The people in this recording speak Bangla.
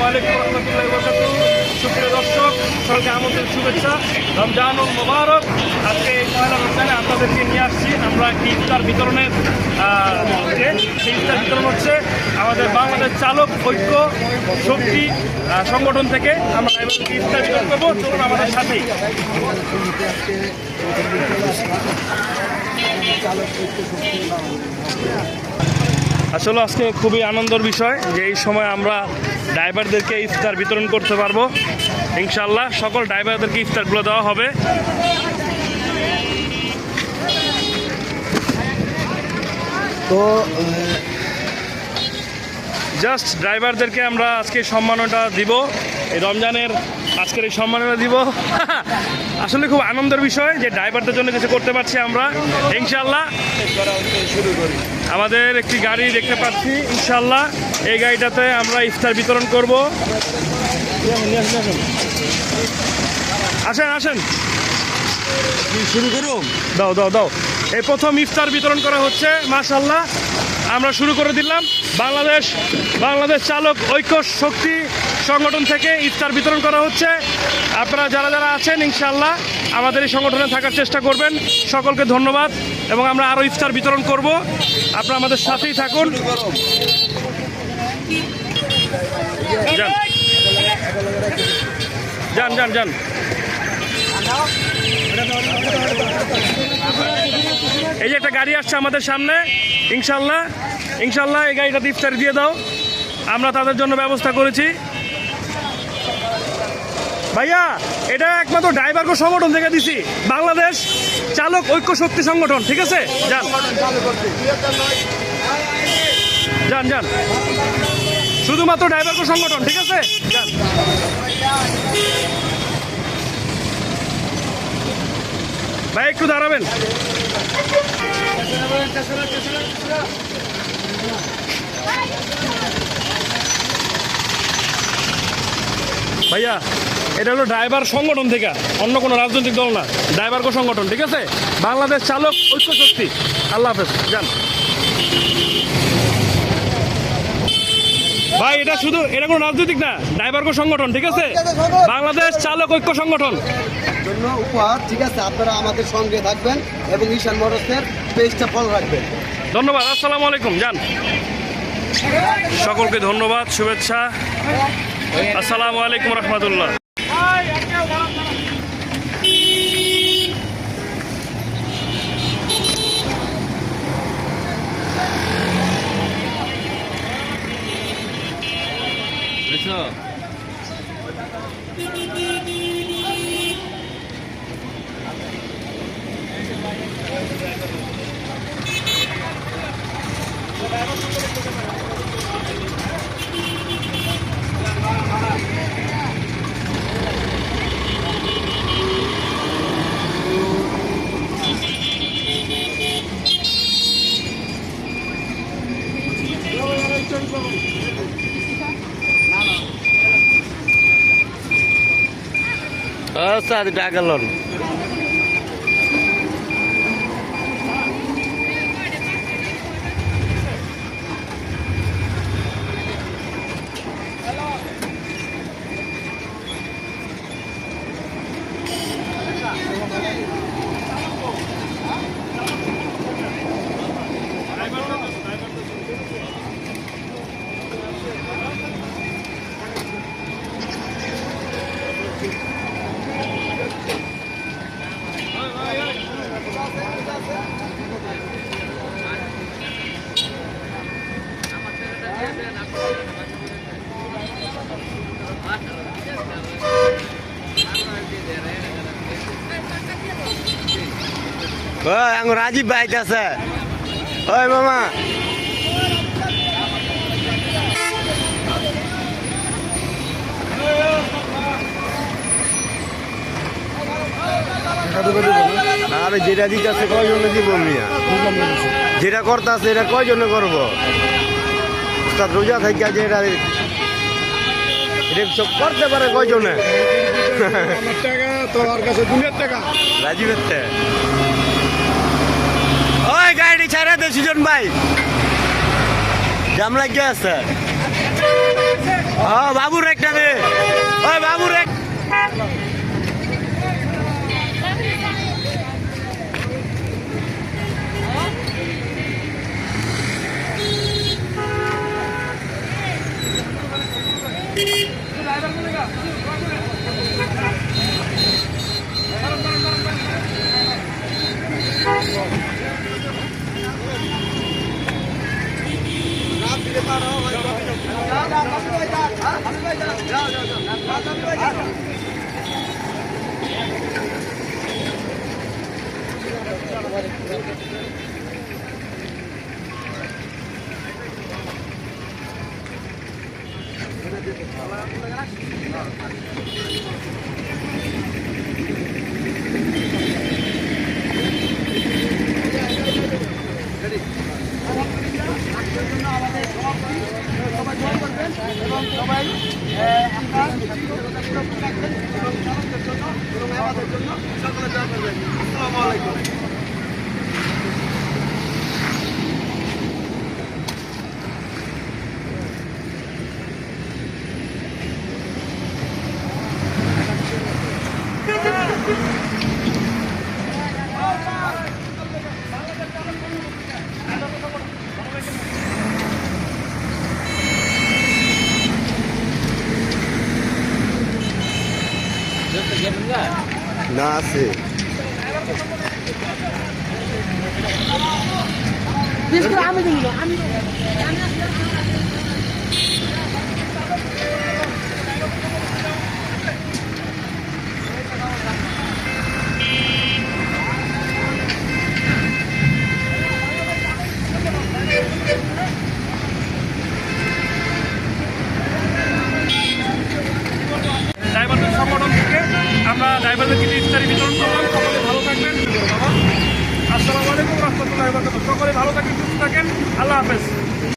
আলাইকুম রহমতুল্লাহি ওয়া বারাকাতুহু। সুপ্রিয় দর্শক, সকলকে আমন্ত্রণ, শুভেচ্ছা, রমজানুল মুবারক। আজকে এই পয়লা রমজানে আপনাদেরকে নিয়ে আসছি আমরা একটি ইফতার বিতরণের সেই ইফতার বিতরণ হচ্ছে আমাদের বাংলাদেশ চালক ঐক্য শক্তি সংগঠন থেকে। আমরা ইফতার বিতরণ করবো, চলুন আমাদের সাথেই। আসলে আজকে খুবই আনন্দের বিষয় যে এই সময় আমরা ড্রাইভারদেরকে ইফতার বিতরণ করতে পারবো। ইনশাআল্লাহ সকল ড্রাইভারদেরকে ইফতারগুলো দেওয়া হবে। তো জাস্ট ড্রাইভারদেরকে আমরা আজকে সম্মাননা দিব, এই রমজানের আজকের এই সম্মাননা দিব। আসলে খুব আনন্দের বিষয় যে ড্রাইভারদের জন্য কিছু করতে পারছি আমরা। ইনশাআল্লাহ শুরু করি। আমাদের একটি গাড়ি দেখতে পাচ্ছি, ইনশাআল্লাহ এই গাড়িটাতে আমরা ইফতার বিতরণ করব। আসেন আসেন, শুরু করো। দাও দাও দাও। এই প্রথম ইফতার বিতরণ করা হচ্ছে, মাশাআল্লাহ। আমরা শুরু করে দিলাম। বাংলাদেশ চালক ঐক্য শক্তি সংগঠন থেকে ইফতার বিতরণ করা হচ্ছে। আপনারা যারা যারা আছেন ইনশাআল্লাহ আমাদের এই সংগঠনে থাকার চেষ্টা করবেন। সকলকে ধন্যবাদ এবং আমরা আরও ইফতার বিতরণ করব। আপনারা আমাদের সাথেই থাকুন। যান যান যান। এই যে একটা গাড়ি আসছে আমাদের সামনে, ইনশাআল্লাহ ইনশাআল্লাহ এই গাড়িটাতে ইফতার দিয়ে দাও, আমরা তাদের জন্য ব্যবস্থা করেছি। ভাইয়া, এটা একমাত্র ড্রাইভার সংগঠন থেকে দিছি, বাংলাদেশ চালক ঐক্য শক্তি সংগঠন, ঠিক আছে? যান যান যান, শুধুমাত্র ড্রাইভার সংগঠন, ঠিক আছে? যান। ভাই একটু দাঁড়াবেন। ভাইয়া, এটা হলো ড্রাইভার সংগঠন থেকে, অন্য কোনো রাজনৈতিক দল না, ড্রাইভার সংগঠন, ঠিক আছে? বাংলাদেশ চালক ঐক্য শক্তি। আল্লাহ হাফেজ, যান। ভাই এটা কোনো রাজনৈতিক না, ড্রাইভার সংগঠন, ঠিক আছে? বাংলাদেশ চালক ঐক্য সংগঠন জন্য উপহার, ঠিক আছে? আপনারা আমাদের সঙ্গে থাকবেন এবং ঈশান মোটরসের পেজটা ফলো রাখবেন। ধন্যবাদ। আসসালামু আলাইকুম। যান। সকলকে ধন্যবাদ, শুভেচ্ছা। আসসালামু আলাইকুম রহমতুল্লাহ। Saat dagalon. Ang Rajiv baik আছে। ওই মামা, আরে যেটা দিতেছে কয়জনে দিব মিয়া? যেটা করতেছে এটা কয়জনে করবো? উস্তাদ রোজা থেকে যে এটা সব করতে পারে কয়জনে? টাকা তোমার কাছে 2 টাকা রাজীবের ওই গাড়ি ছাড়া দে সুজন ভাই, জাম লাগিয়ে আছে। বাবুর একটা দে, ওই বাবুর এক না আছে। ড্রাইভারদের সংগঠন থেকে আমরা ড্রাইভারদের কিছু ইফতারি বিতরণ করলাম। সকলে ভালো থাকবেন। আসসালামু আলাইকুম রহমতুল্লাহি ওয়া বারাকাতুহু। সকলে ভালো থাকেন, সুস্থ থাকেন। আল্লাহ হাফেজ।